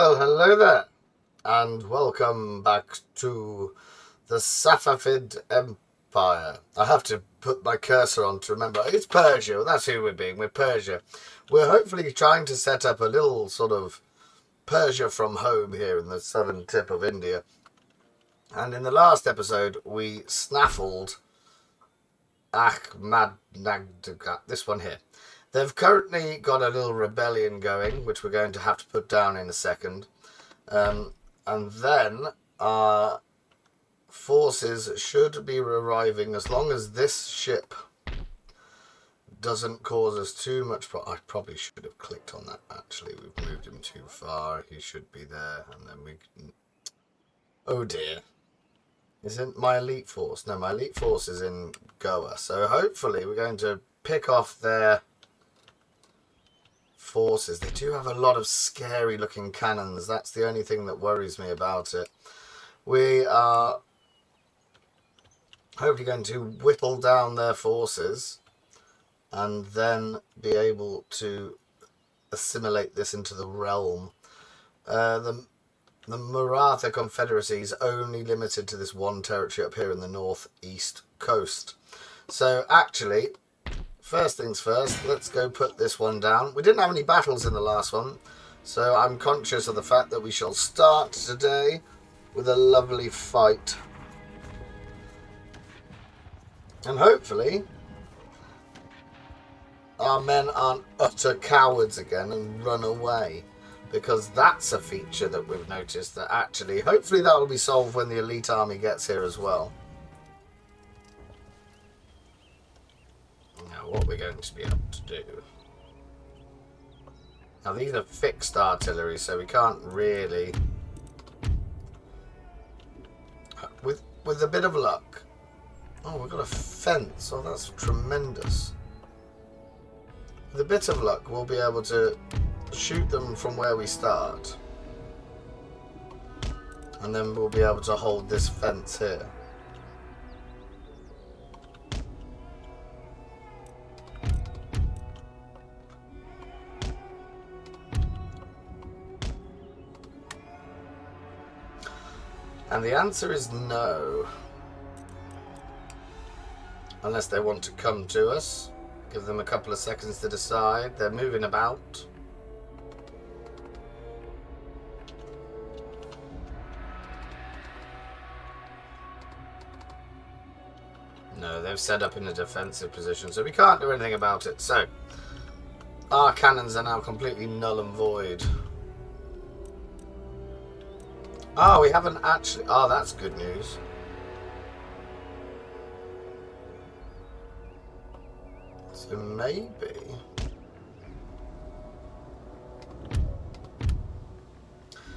Well, hello there, and welcome back to the Safavid Empire. I have to put my cursor on to remember. It's Persia. That's who we're being. We're Persia. We're hopefully trying to set up a little sort of Persia from home here in the southern tip of India. And in the last episode, we snaffled Ahmadnagar, this one here. They've currently got a little rebellion going, which we're going to have to put down in a second. And then our forces should be arriving as long as this ship doesn't cause us too much I probably should have clicked on that, actually. We've moved him too far. He should be there. And then we can... Oh dear. Isn't my elite force? No, my elite force is in Goa. So hopefully we're going to pick off their forces. They do have a lot of scary looking cannons. That's the only thing that worries me about it. We are hopefully going to whittle down their forces and then be able to assimilate this into the realm. The Maratha Confederacy is only limited to this one territory up here in the northeast coast. So actually, first things first, let's go put this one down. We didn't have any battles in the last one, so I'm conscious of the fact that we shall start today with a lovely fight. And hopefully our men aren't utter cowards again and run away, because that's a feature that we've noticed that actually, hopefully that will be solved when the elite army gets here as well. Now what we're going to be able to do. Now these are fixed artillery, so we can't really... With a bit of luck... Oh, we've got a fence. Oh, that's tremendous. With a bit of luck, we'll be able to shoot them from where we start. And then we'll be able to hold this fence here. And the answer is no. Unless they want to come to us. Give them a couple of seconds to decide. They're moving about. No, they've set up in a defensive position, so we can't do anything about it. So, our cannons are now completely null and void. Oh, we haven't actually... Oh, that's good news. So maybe...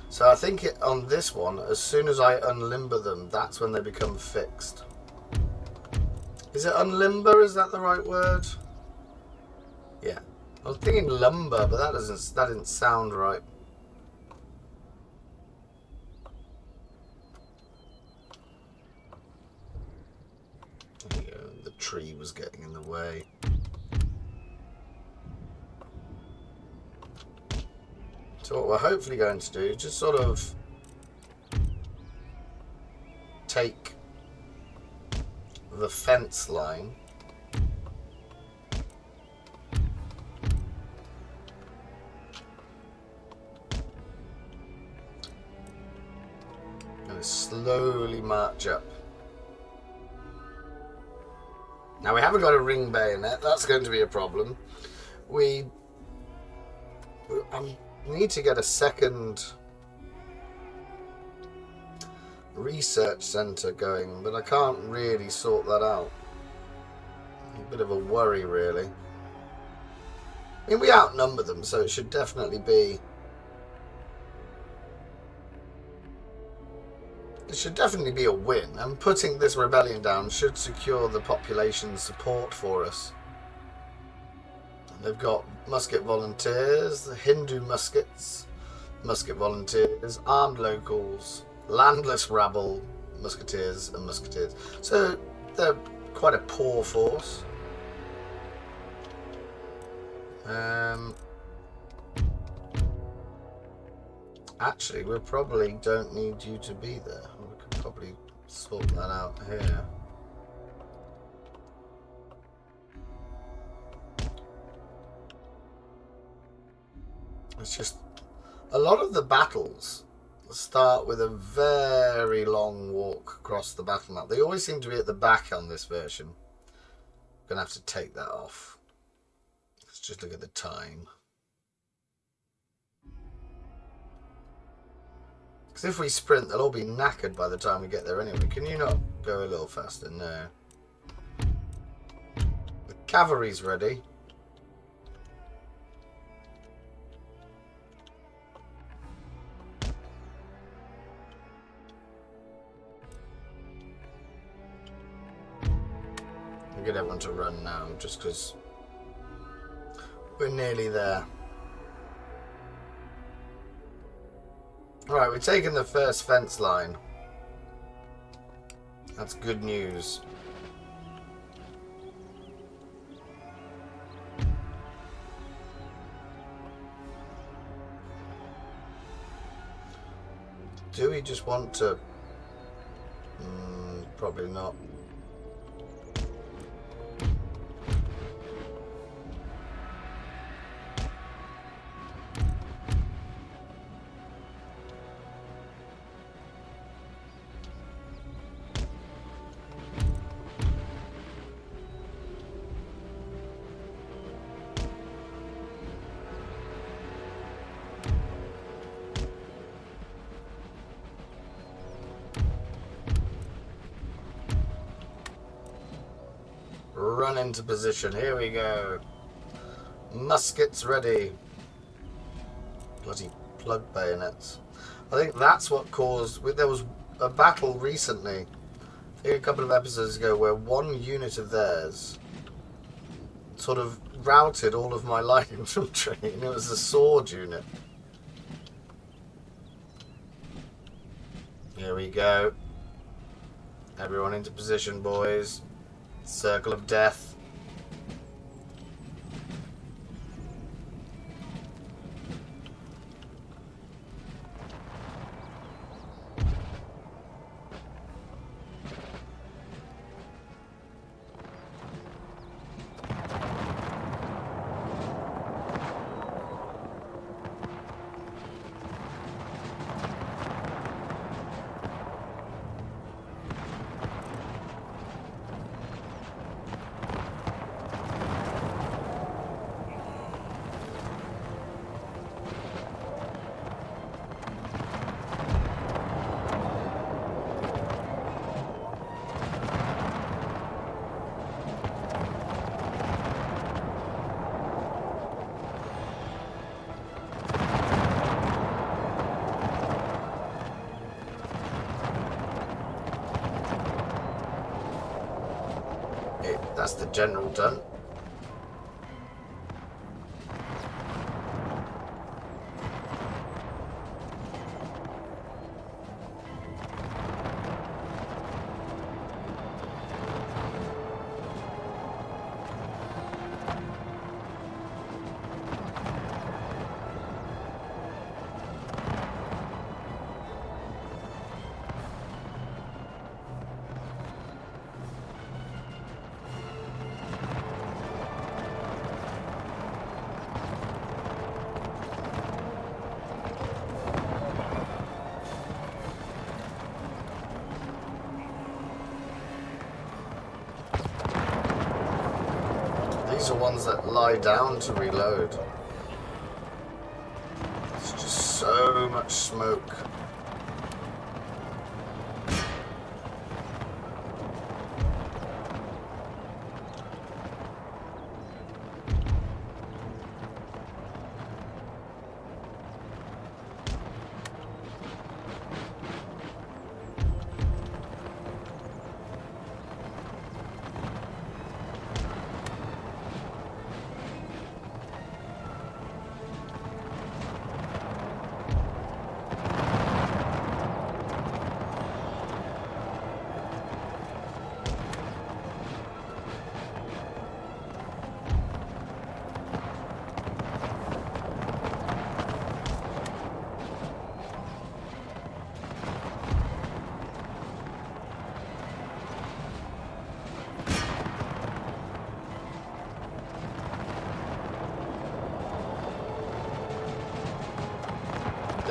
So I think on this one, as soon as I unlimber them, that's when they become fixed. Is it unlimber? Is that the right word? Yeah. I was thinking lumber, but that didn't sound right. There you go. The tree was getting in the way. So what we're hopefully going to do is just sort of take the fence line and slowly march up. Now we haven't got a ring bayonet, that's going to be a problem. We need to get a second research centre going, but I can't really sort that out. A bit of a worry, really. I mean, we outnumber them, so it should definitely be... It should definitely be a win, and putting this rebellion down should secure the population's support for us. They've got musket volunteers, the Hindu muskets, musket volunteers, armed locals, landless rabble, musketeers and musketeers. So they're quite a poor force. Actually, we probably don't need you to be there. We could probably sort that out here. It's just a lot of the battles start with a very long walk across the battle map. They always seem to be at the back on this version. Gonna have to take that off. Let's just look at the time. Because if we sprint, they'll all be knackered by the time we get there anyway. Can you not go a little faster? No. The cavalry's ready. Get everyone to run now, just because we're nearly there. Alright, we've taken the first fence line. That's good news. Do we just want to... probably not. Run into position. Here we go. Muskets ready. Bloody plug bayonets. I think that's what caused... There was a battle recently, I think a couple of episodes ago, where one unit of theirs sort of routed all of my light infantry. And it was a sword unit. Here we go. Everyone into position, boys. Circle of death. That's the general done. These are ones that lie down to reload. It's just so much smoke.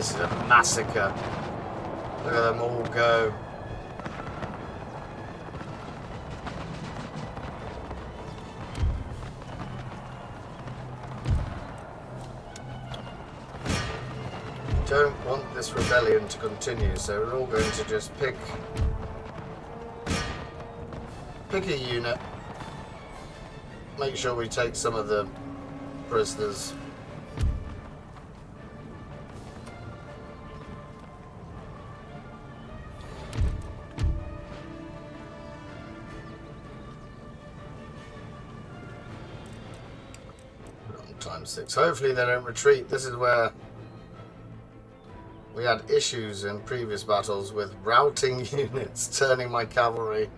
this is a massacre. Look at them all go. Don't want this rebellion to continue, so we're all going to just pick a unit. Make sure we take some of the prisoners. Times 6. Hopefully they don't retreat. This is where we had issues in previous battles with routing units, turning my cavalry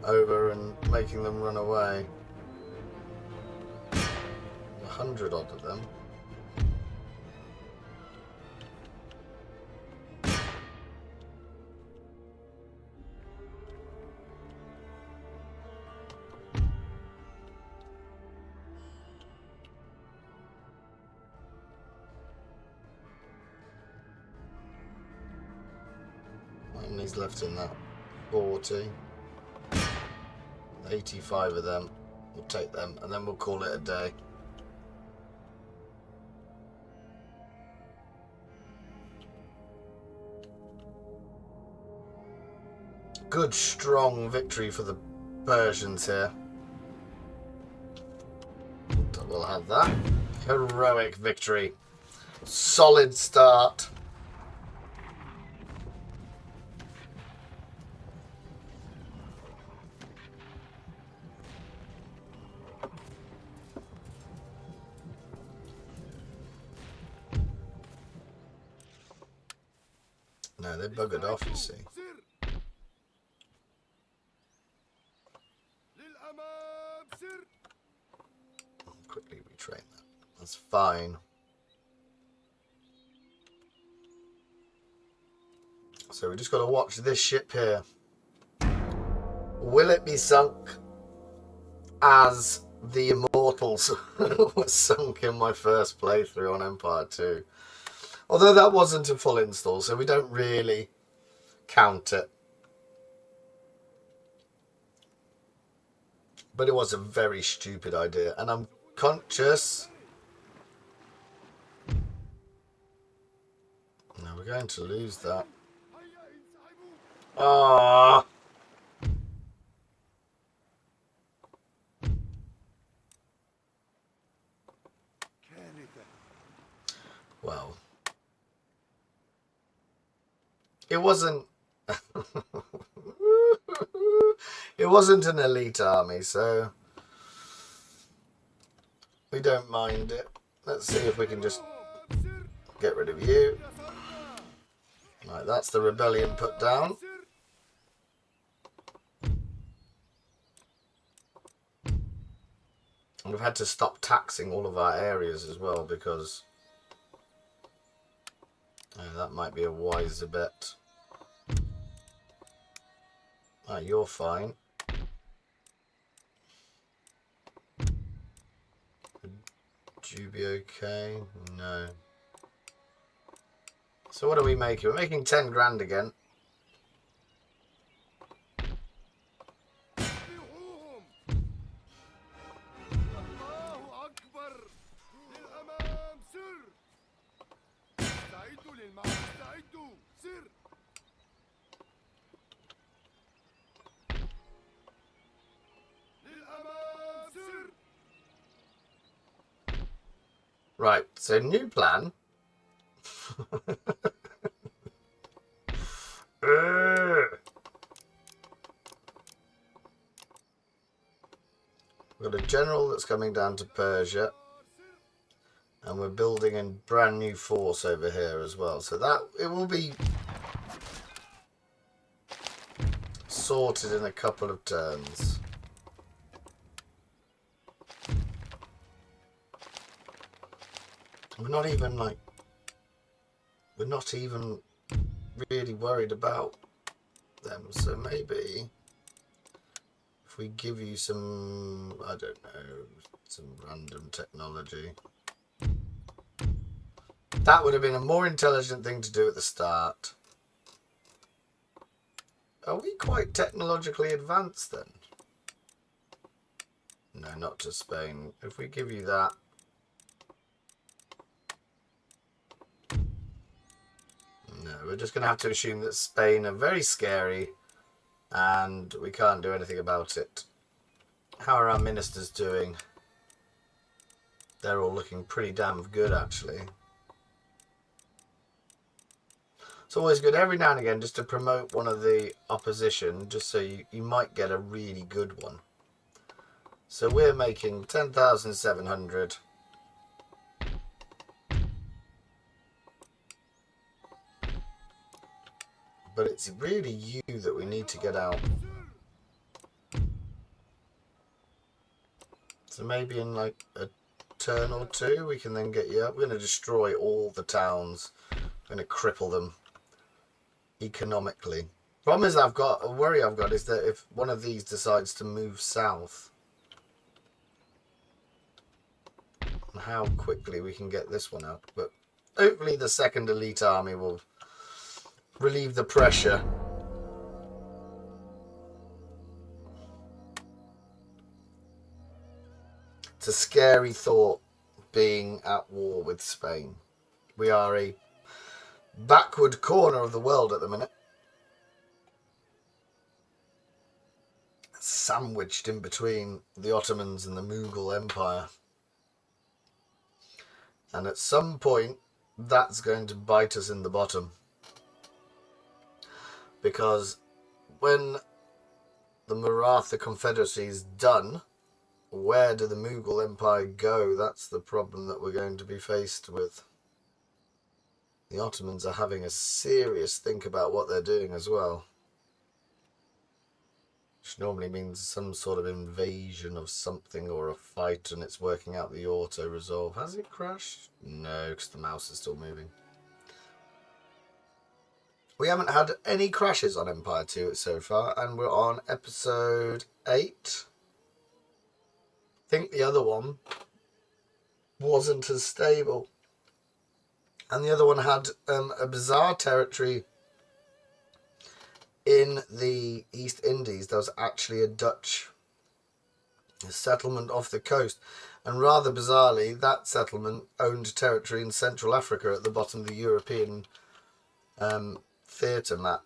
over and making them run away. 100 odd of them. How many's left in that? 40. 85 of them. We'll take them and then we'll call it a day. Good strong victory for the Persians here. We'll have that. Heroic victory. Solid start. No, they buggered off, you see. Quickly retrain that. That's fine. So we just got to watch this ship here. Will it be sunk as the Immortals were sunk in my first playthrough on Empire 2? Although that wasn't a full install, so we don't really count it. But it was a very stupid idea, and I'm conscious. No, we're going to lose that. Ah. Well, it wasn't. It wasn't an elite army, so we don't mind it. Let's see if we can just get rid of you. Right, that's the rebellion put down. And we've had to stop taxing all of our areas as well because that might be a wiser bet. Ah, you're fine. Would you be okay? No. So what are we making? We're making 10 grand again. Right, so new plan. We've got a general that's coming down to Persia. And we're building a brand new force over here as well. So that it will be sorted in a couple of turns. We're not even really worried about them. So maybe if we give you some, I don't know, some random technology. That would have been a more intelligent thing to do at the start. Are we quite technologically advanced then? No, not to Spain. If we give you that. No, we're just going to have to assume that Spain are very scary and we can't do anything about it. How are our ministers doing? They're all looking pretty damn good, actually. It's always good every now and again just to promote one of the opposition, just so you might get a really good one. So we're making 10,700. But it's really you that we need to get out. So maybe in like a turn or two we can then get you up. We're going to destroy all the towns. We're going to cripple them economically. Problem is, a worry I've got is that if one of these decides to move south, and how quickly we can get this one out. But hopefully the second elite army will relieve the pressure. It's a scary thought being at war with Spain. We are a backward corner of the world at the minute. Sandwiched in between the Ottomans and the Mughal Empire. And at some point, that's going to bite us in the bottom. Because when the Maratha Confederacy is done, where do the Mughal Empire go? That's the problem that we're going to be faced with. The Ottomans are having a serious think about what they're doing as well. Which normally means some sort of invasion of something or a fight, and it's working out the auto-resolve. Has it crashed? No, because the mouse is still moving. We haven't had any crashes on Empire 2 so far, and we're on episode 8. I think the other one wasn't as stable. And the other one had a bizarre territory in the East Indies. There was actually a Dutch settlement off the coast. And rather bizarrely, that settlement owned territory in Central Africa at the bottom of the European theatre map.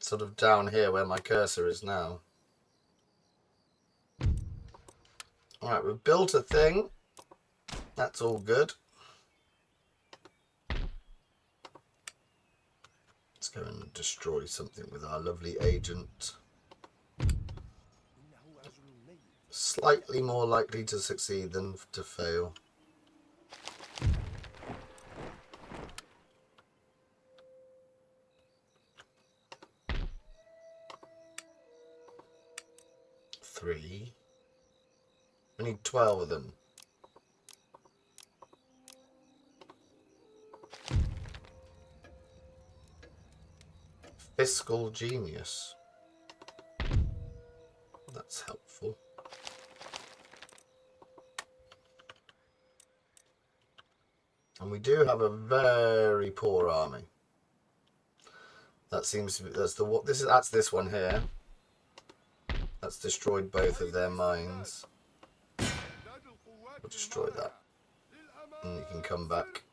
Sort of down here where my cursor is now. Alright, we've built a thing. That's all good. Let's go and destroy something with our lovely agent. Slightly more likely to succeed than to fail. Three. We need 12 of them. Fiscal genius. That's helpful. And we do have a very poor army. That seems to be that's this one here. That's destroyed both of their mines. We'll destroy that. And you can come back.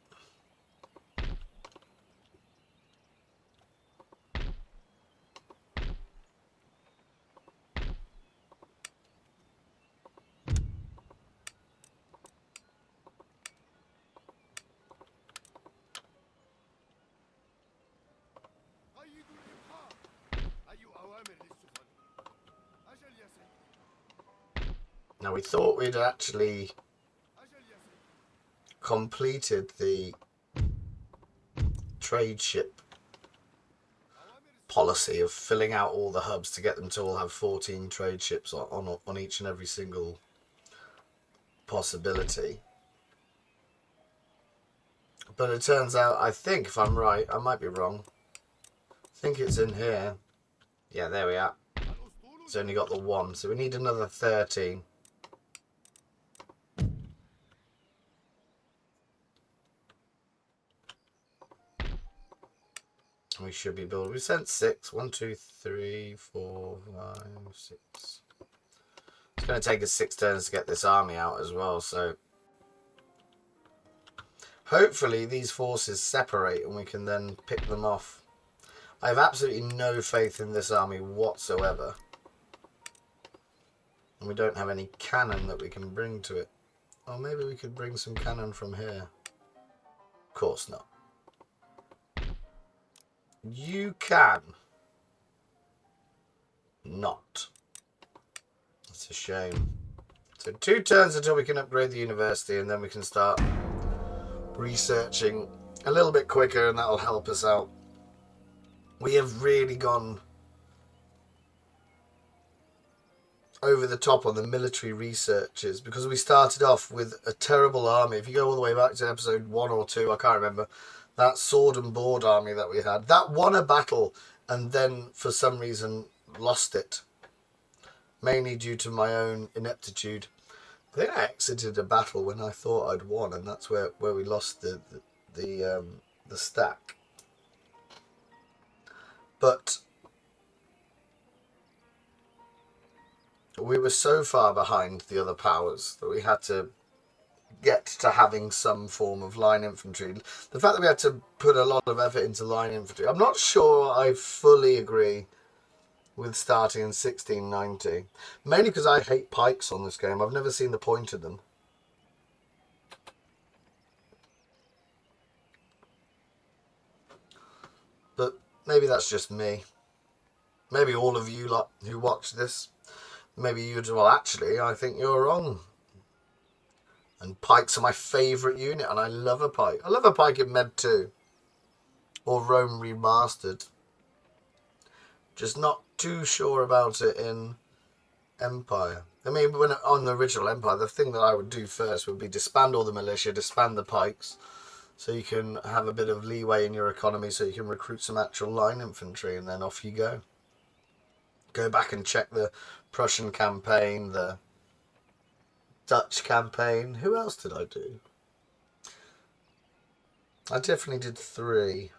Now we thought we'd actually completed the trade ship policy of filling out all the hubs to get them to all have 14 trade ships on each and every single possibility. But it turns out, I think, if I'm right, I might be wrong. I think it's in here. Yeah, there we are. It's only got the one, so we need another 13. We should be building. We sent 6. 1, 2, 3, 4, 5, 6. It's going to take us 6 turns to get this army out as well, so hopefully these forces separate and we can then pick them off. I have absolutely no faith in this army whatsoever. And we don't have any cannon that we can bring to it. Or maybe we could bring some cannon from here. Of course not. You can. Not. That's a shame. So 2 turns until we can upgrade the university, and then we can start researching a little bit quicker, and that'll help us out. We have really gone over the top on the military researches because we started off with a terrible army. If you go all the way back to episode 1 or 2, I can't remember, that sword and board army that we had, that won a battle and then for some reason lost it, mainly due to my own ineptitude. I think I exited a battle when I thought I'd won, and that's where we lost the stack. But we were so far behind the other powers that we had to get to having some form of line infantry. The fact that we had to put a lot of effort into line infantry, I'm not sure I fully agree with starting in 1690. Mainly because I hate pikes on this game. I've never seen the point of them. But maybe that's just me. Maybe all of you lot who watch this, maybe you'd, well, actually, I think you're wrong. And pikes are my favourite unit, and I love a pike. I love a pike in Med 2. Or Rome Remastered. Just not too sure about it in Empire. I mean, when on the original Empire, the thing that I would do first would be disband all the militia, disband the pikes, so you can have a bit of leeway in your economy, so you can recruit some actual line infantry, and then off you go. Go back and check the Prussian campaign, the Dutch campaign. Who else did I do? I definitely did 3.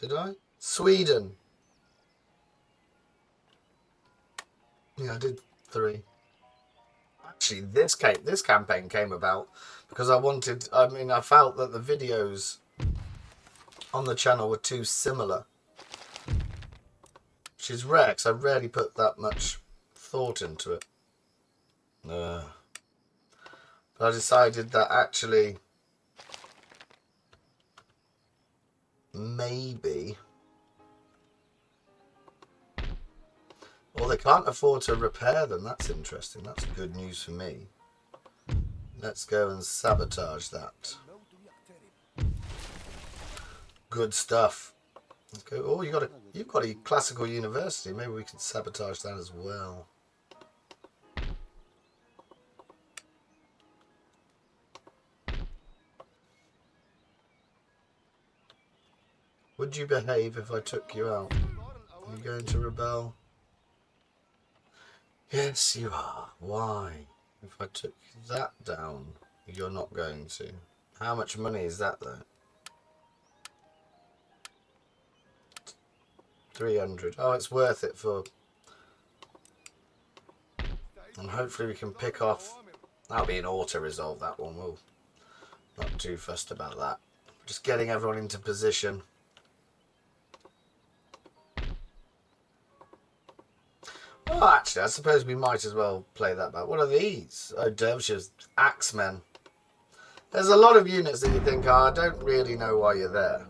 Did I? Sweden. Yeah, I did 3. Actually, this campaign came about because I felt that the videos on the channel were too similar. Which is rare, because I rarely put that much thought into it. But I decided that actually maybe, well, they can't afford to repair them. That's interesting. That's good news for me. Let's go and sabotage that. Good stuff. Let's go. Oh, you've got a classical university. Maybe we can sabotage that as well. Would you behave if I took you out? Are you going to rebel? Yes, you are. Why? If I took that down, you're not going to. How much money is that, though? 300. Oh, it's worth it for... And hopefully we can pick off... That'll be an auto-resolve, that one. We'll not too fussed about that. Just getting everyone into position. Oh, actually, I suppose we might as well play that back. What are these? Oh, dervishes. Axemen. There's a lot of units that you think, oh, I don't really know why you're there.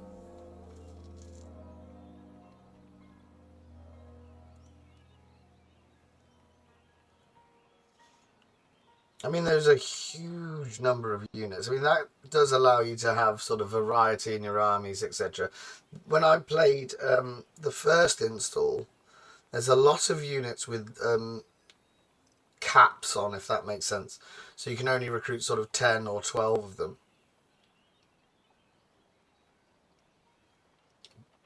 I mean, there's a huge number of units. I mean, that does allow you to have sort of variety in your armies, etc. When I played the first install, there's a lot of units with caps on, if that makes sense. So you can only recruit sort of 10 or 12 of them.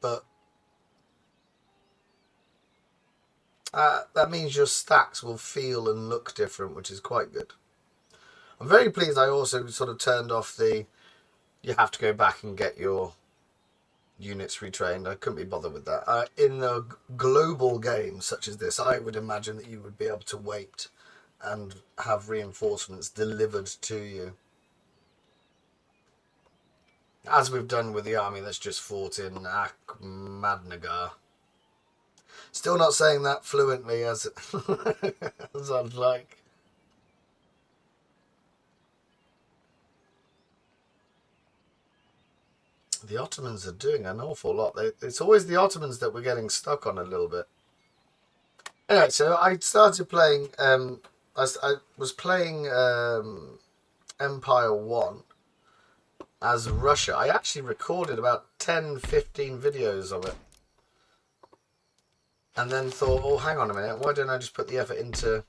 But that means your stacks will feel and look different, which is quite good. I'm very pleased I also sort of turned off the... You have to go back and get your units retrained. I couldn't be bothered with that. In a global game such as this, I would imagine that you would be able to wait and have reinforcements delivered to you. As we've done with the army that's just fought in Ahmadnagar. Still not saying that fluently as, as I'd like. The Ottomans are doing an awful lot. It's always the Ottomans that we're getting stuck on a little bit. Anyway, so I started playing. I was playing Empire 1 as Russia. I actually recorded about 10-15 videos of it. And then thought, oh, hang on a minute. Why don't I just put the effort into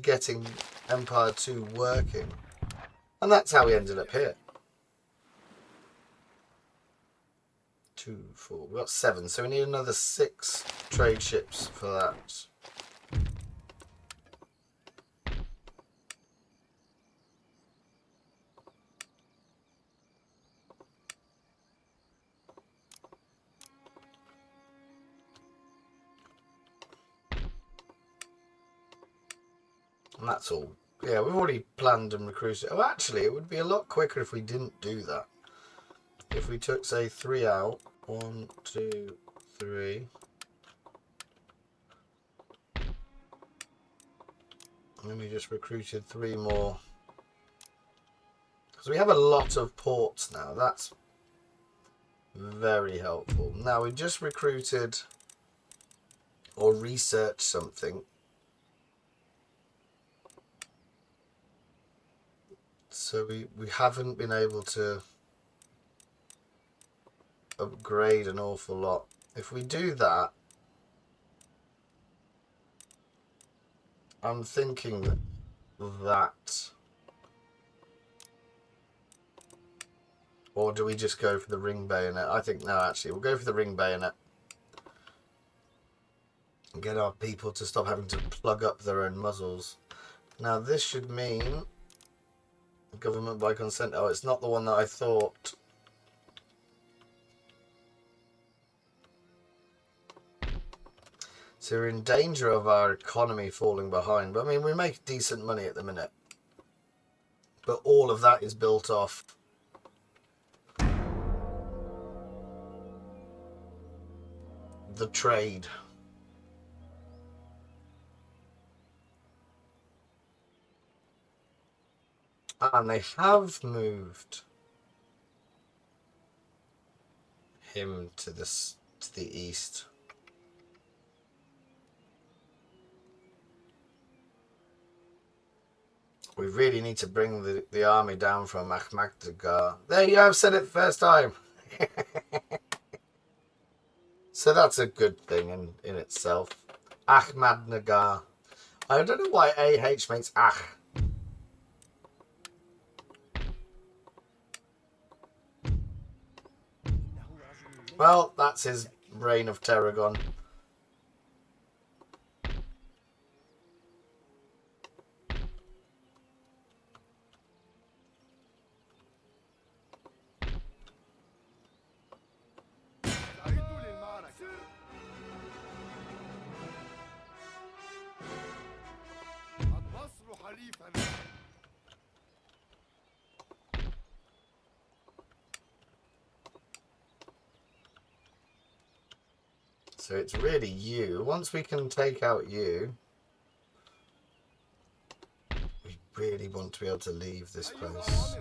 getting Empire 2 working? And that's how we ended up here. 2, 4, we've got 7, so we need another 6 trade ships for that. And that's all. Yeah, we've already planned and recruited. Oh, actually, it would be a lot quicker if we didn't do that. If we took, say, 3 out. 1, 2, 3. And then we just recruited 3 more. Because we have a lot of ports now. That's very helpful. Now, we just recruited or researched something. So we haven't been able to upgrade an awful lot. If we do that, I'm thinking that, or do we just go for the ring bayonet? I think no, actually we'll go for the ring bayonet and get our people to stop having to plug up their own muzzles. Now this should mean government by consent. Oh, it's not the one that I thought. So we're in danger of our economy falling behind. But I mean, we make decent money at the minute. But all of that is built off the trade. And they have moved him to the east. We really need to bring the army down from Ahmadnagar. There you go, I've said it the first time. So that's a good thing in itself. Ahmadnagar. I don't know why AH makes Ah. Well, that's his reign of terror gone. So it's really you. Once we can take out you, we really want to be able to leave this place.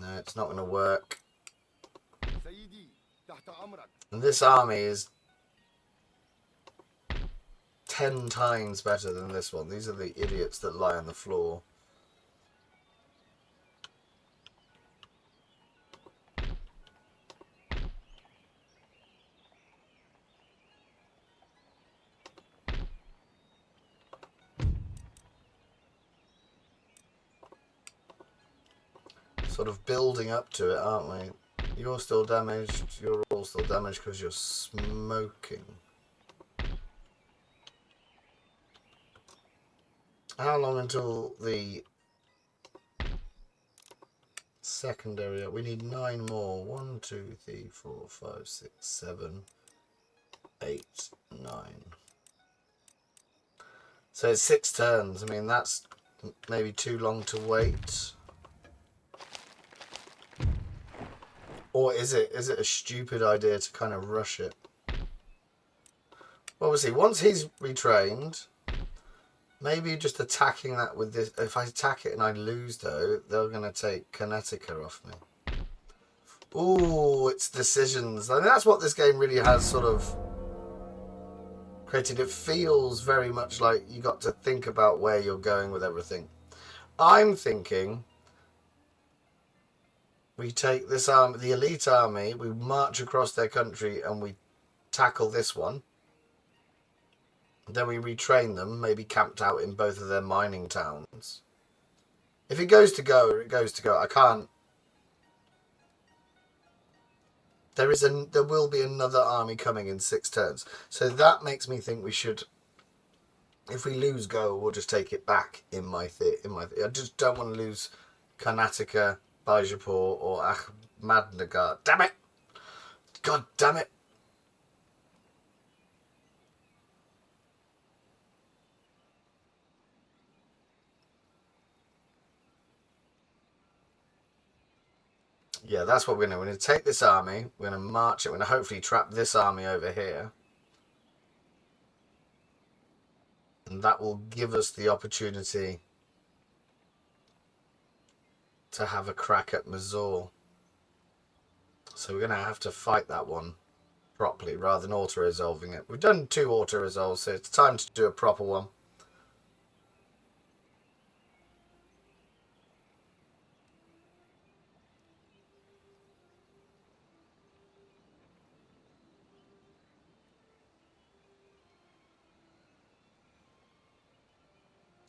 No, it's not going to work. And this army is 10 times better than this one. These are the idiots that lie on the floor. Sort of building up to it, aren't we? You're still damaged. You're all still damaged because you're smoking. How long until the secondary? We need 9 more. 1, 2, 3, 4, 5, 6, 7, 8, 9. So it's 6 turns. I mean, that's maybe too long to wait. Or is it a stupid idea to kind of rush it? Obviously, once he's retrained, maybe just attacking that with this. If I attack it and I lose, though, they're going to take Kinetica off me. Ooh, it's decisions. I mean, that's what this game really has sort of created. It feels very much like you got to think about where you're going with everything. I'm thinking we take this army, the elite army, we march across their country and we tackle this one. Then we retrain them, maybe camped out in both of their mining towns. If it goes to go, it goes to go. I can't. There will be another army coming in 6 turns. So that makes me think we should. If we lose go, we'll just take it back in my I just don't want to lose Karnataka, Bijapur, or Ahmadnagar. Damn it! God damn it! Yeah, that's what we're going to do. We're going to take this army. We're going to march it. We're going to hopefully trap this army over here. And that will give us the opportunity to have a crack at Mazur. So we're going to have to fight that one properly rather than auto-resolving it. We've done 2 auto-resolves, so it's time to do a proper one.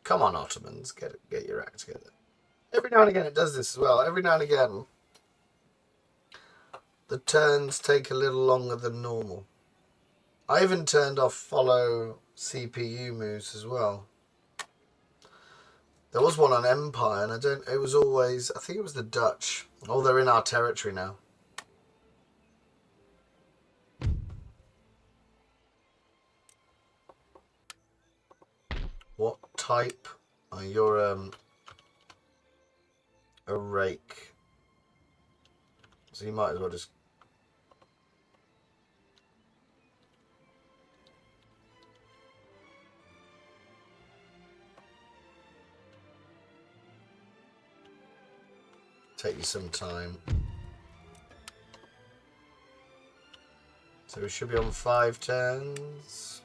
Come on, Ottomans, get your act together. Every now and again it does this as well. Every now and again the turns take a little longer than normal. I even turned off follow CPU moves as well. There was one on Empire, and it was always, I think it was the Dutch. Oh, they're in our territory now. What type? Oh, you're a rake. So you might as well just... take you some time. So we should be on 5 turns.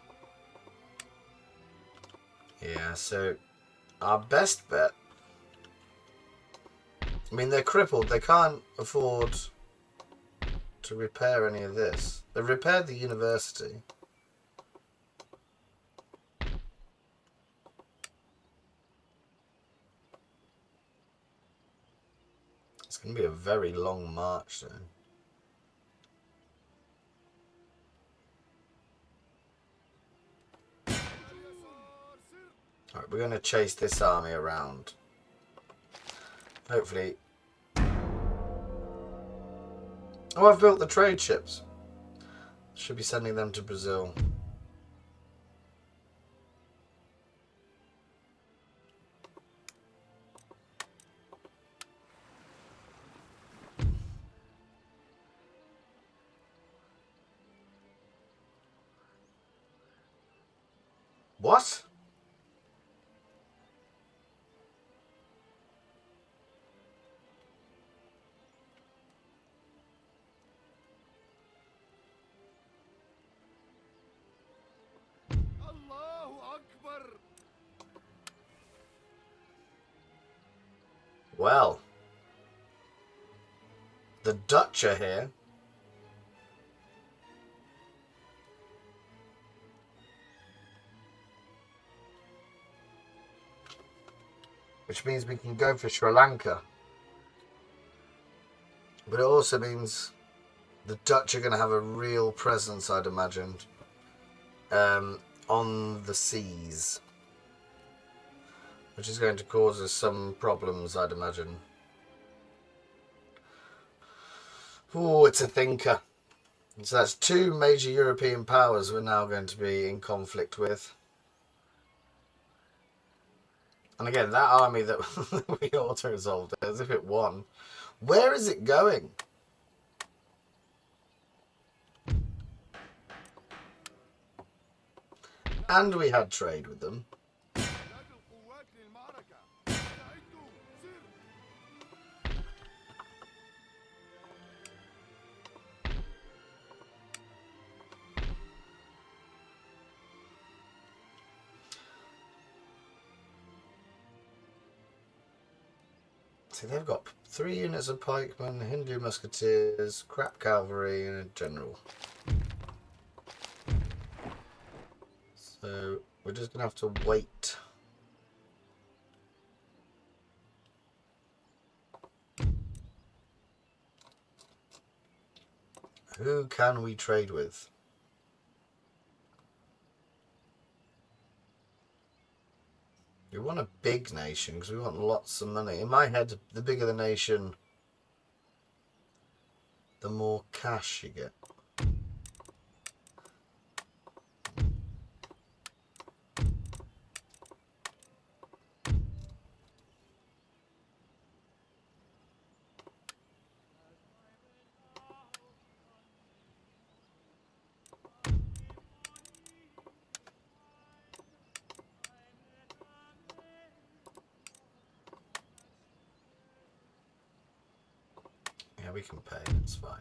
Yeah, so our best bet... I mean, they're crippled. They can't afford to repair any of this. They repaired the university. It's going to be a very long march, though. Alright, we're going to chase this army around. Hopefully. Oh, I've built the trade ships. Should be sending them to Brazil. What? Well, the Dutch are here. Which means we can go for Sri Lanka. But it also means the Dutch are going to have a real presence, I'd imagined, on the seas. which is going to cause us some problems, I'd imagine. Oh, it's a thinker. So that's two major European powers we're now going to be in conflict with. And again, that army that we auto-resolved as if it won. Where is it going? And we had trade with them. See, they've got 3 units of pikemen, Hindu musketeers, crap cavalry, and a general. So we're just going to have to wait. Who can we trade with? We want a big nation because we want lots of money. In my head, the bigger the nation, the more cash you get. Yeah, we can pay. It's fine.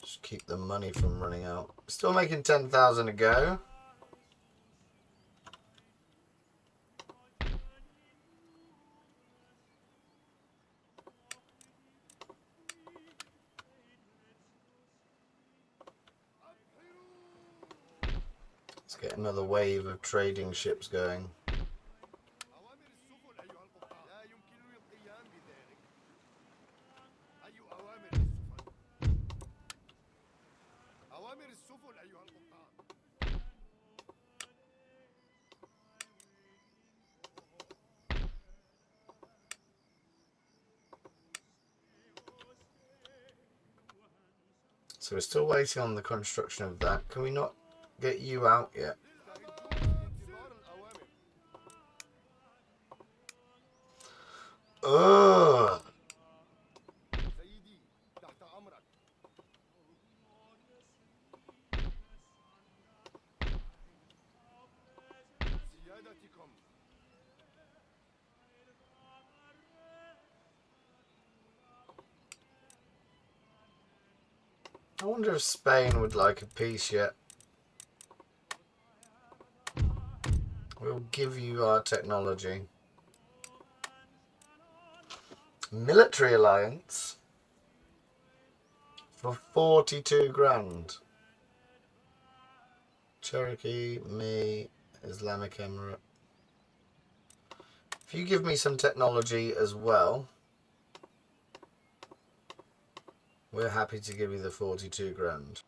Just keep the money from running out. Still making 10,000 a go. Let's get another wave of trading ships going. So we're still waiting on the construction of that. Can we not get you out yet? Ugh. I wonder if Spain would like a peace yet. We'll give you our technology. Military alliance for 42 grand. Cherokee, me, Islamic Emirate. If you give me some technology as well, we're happy to give you the 42 grand.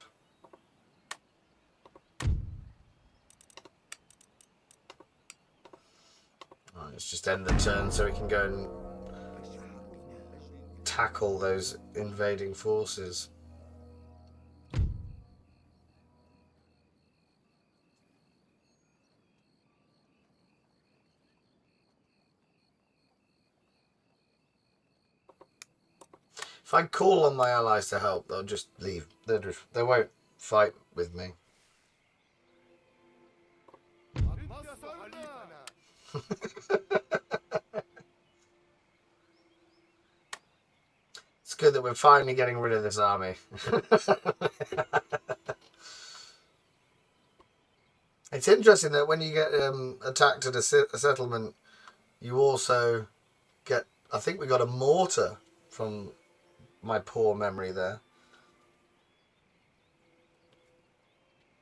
Right, let's just end the turn so we can go and tackle those invading forces. If I call on my allies to help, they'll just leave. They won't fight with me. It's good that we're finally getting rid of this army. It's interesting that when you get attacked at a settlement, you also get, I think we got a mortar from my poor memory there.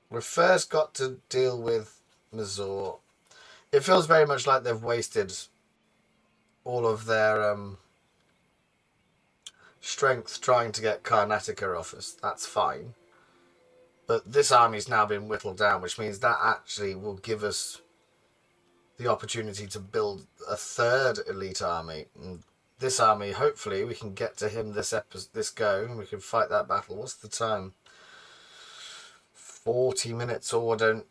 We've first got to deal with Mazur. It feels very much like they've wasted all of their strength trying to get Karnataka off us. That's fine. But this army's now been whittled down, which means that actually will give us the opportunity to build a third elite army. And this army, hopefully, we can get to him this go, and we can fight that battle. What's the time? 40 minutes, or don't.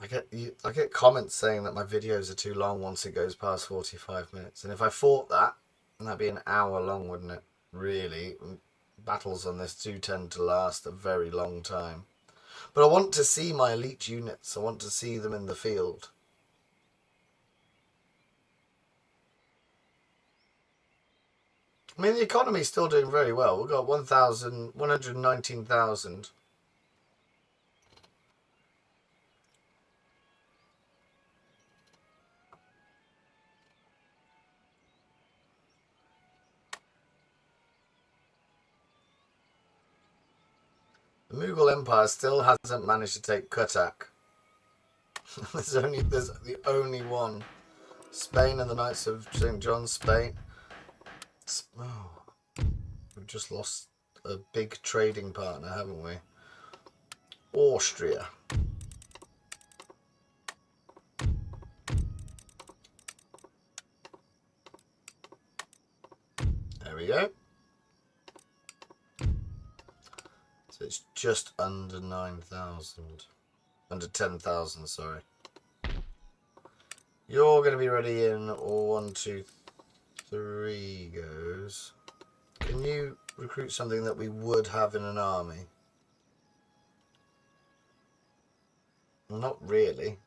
I get comments saying that my videos are too long once it goes past 45 minutes. And if I fought that, that'd be an hour long, wouldn't it? Really, battles on this do tend to last a very long time. But I want to see my elite units. I want to see them in the field. I mean, the economy's still doing very well. We've got 119,000. The Mughal Empire still hasn't managed to take Cuttack. there's the only one. Spain and the Knights of St. John, Spain. Oh, we've just lost a big trading partner, haven't we? Austria. There we go. So it's just under 9,000. Under 10,000, sorry. You're going to be ready in 1, 2, 3 goes. Can you recruit something that we would have in an army? Not really.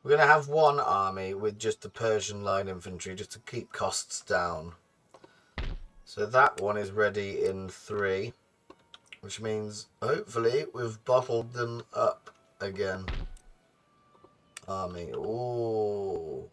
We're going to have one army with just the Persian line infantry just to keep costs down. So that one is ready in 3, which means hopefully we've bottled them up again. Army. Ooh.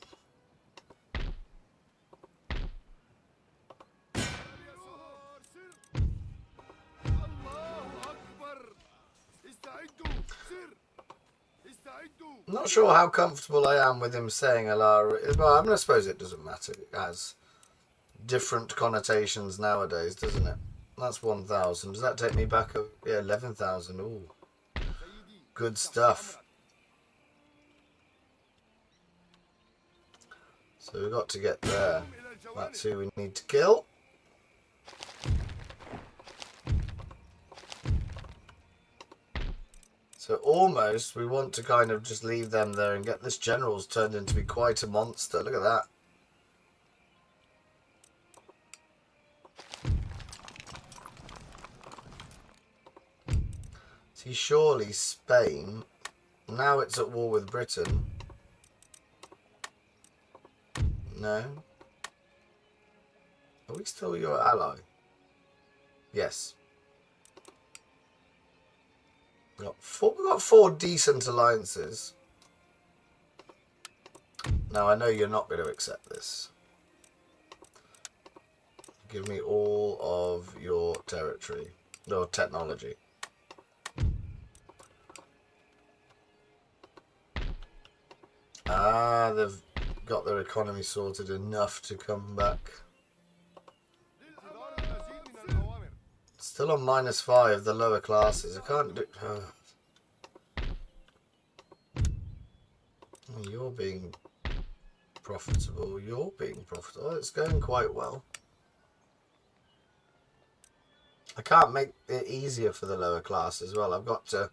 I'm not sure how comfortable I am with him saying Alara. Well, I mean, I suppose it doesn't matter. It has different connotations nowadays, doesn't it? That's 1,000. Does that take me back up? Yeah, 11,000. Ooh. Good stuff. So we've got to get there. That's who we need to kill. So almost we want to kind of just leave them there and get this general's turned into be quite a monster. Look at that. See, surely Spain, now it's at war with Britain. No. Are we still your ally? Yes. We've got 4 decent alliances. Now, I know you're not going to accept this. Give me all of your territory. Or technology. Ah, they've got their economy sorted enough to come back. Still on -5, the lower classes. I can't do... Oh, you're being profitable. You're being profitable. Oh, it's going quite well. I can't make it easier for the lower class as well. I've got to...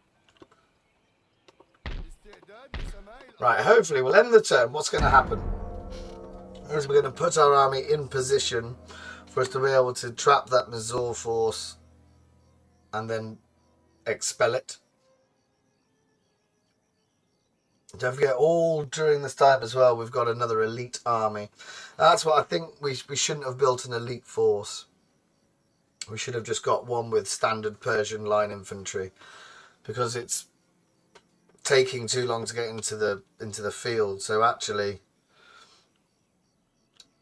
Right, hopefully we'll end the turn. What's going to happen is we're going to put our army in position for us to be able to trap that Mazur force and then expel it. Don't forget, all during this time as well, we've got another elite army. That's what I think we shouldn't have built an elite force. We should have just got one with standard Persian line infantry, because it's taking too long to get into the field. So actually,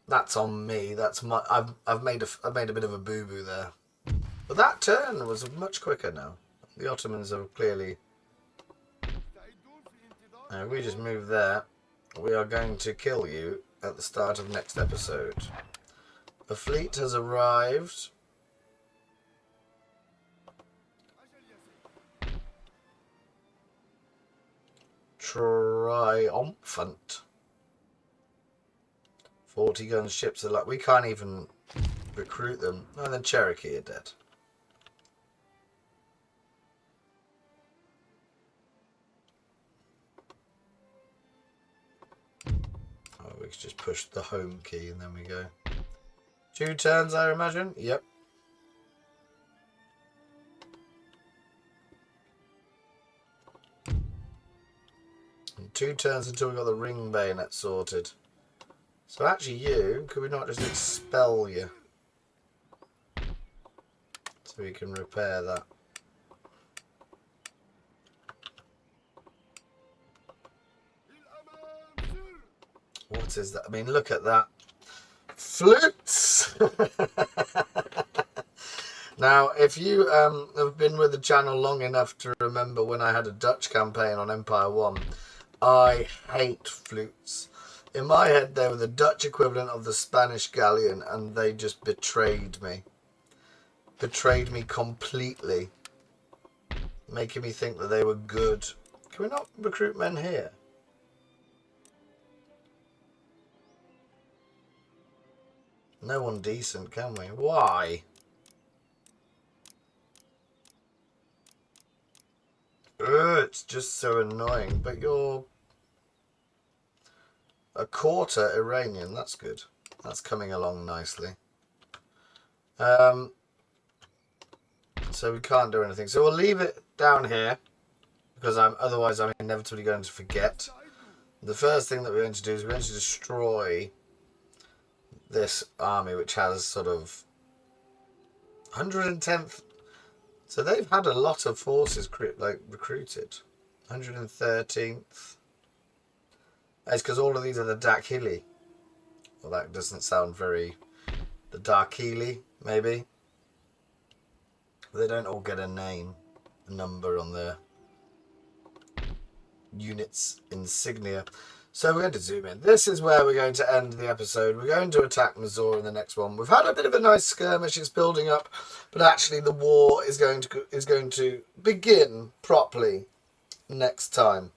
that's on me. That's my I've made a bit of a boo boo there. But that turn was much quicker now. The Ottomans are clearly... we just move there. We are going to kill you at the start of next episode. A fleet has arrived. Triumphant. 40-gun ships are like... We can't even recruit them. And then Cherokee are dead. Oh, we can just push the home key and then we go. 2 turns, I imagine. Yep. And 2 turns until we got the ring bayonet sorted. So actually you, could we not just expel you? So we can repair that. What is that? I mean, look at that. Flutes! Now, if you have been with the channel long enough to remember when I had a Dutch campaign on Empire 1, I hate flutes. In my head, they were the Dutch equivalent of the Spanish galleon, and they just betrayed me. Betrayed me completely. Making me think that they were good. Can we not recruit men here? No one decent, can we? Why? Ugh, it's just so annoying. But you're a quarter Iranian. That's good. That's coming along nicely. So we can't do anything. So we'll leave it down here because otherwise I'm inevitably going to forget. The first thing that we're going to do is we're going to destroy this army, which has sort of 110th. So they've had a lot of forces recruited. 113th. It's because all of these are the Dakhili. Well, that doesn't sound very... The Dakhili, maybe. They don't all get a name, a number on their units insignia. So we're going to zoom in. This is where we're going to end the episode. We're going to attack Mazur in the next one. We've had a bit of a nice skirmish. It's building up, but actually the war is going to begin properly next time.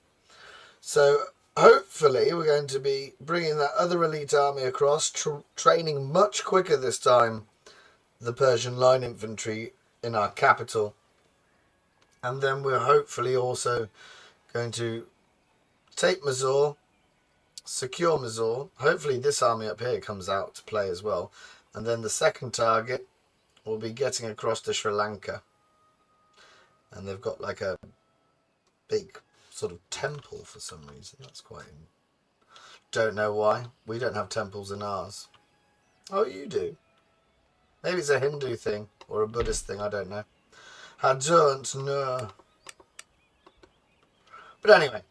So hopefully we're going to be bringing that other elite army across, training much quicker this time the Persian line infantry in our capital. And then we're hopefully also going to take Mazur, secure Mazur. Hopefully this army up here comes out to play as well. And then the second target will be getting across to Sri Lanka. And they've got like a big sort of temple for some reason. That's quite... Don't know why. We don't have temples in ours. Oh, you do. Maybe it's a Hindu thing or a Buddhist thing. I don't know. I don't know. But anyway,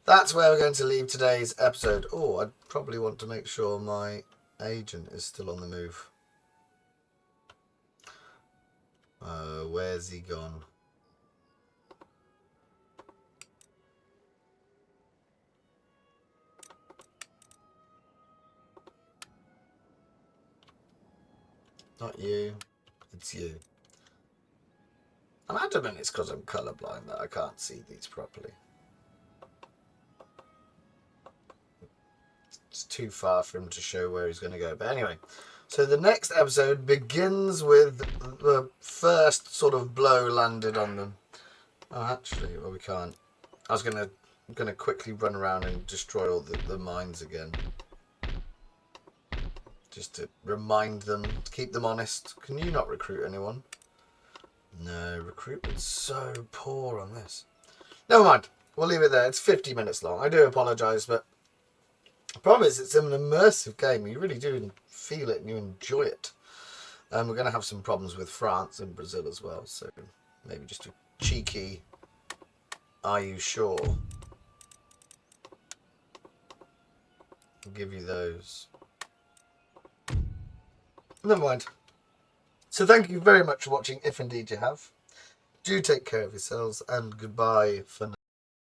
that's where we're going to leave today's episode. Oh, I'd probably want to make sure my agent is still on the move. Where's he gone? Not you. It's you. I'm adamant it's because I'm colourblind that I can't see these properly. It's too far for him to show where he's going to go. But anyway, so the next episode begins with the first sort of blow landed on them. Oh, actually, well, we can't. I was going to quickly run around and destroy all the mines again. Just to remind them, to keep them honest. Can you not recruit anyone? No, recruitment's so poor on this. Never mind. We'll leave it there. It's 50 minutes long. I do apologise, but the problem is it's an immersive game. You really do feel it and you enjoy it. And we're going to have some problems with France and Brazil as well. So maybe just a cheeky, are you sure? I'll give you those. Never mind. So thank you very much for watching, if indeed you have. Do take care of yourselves, and goodbye for now.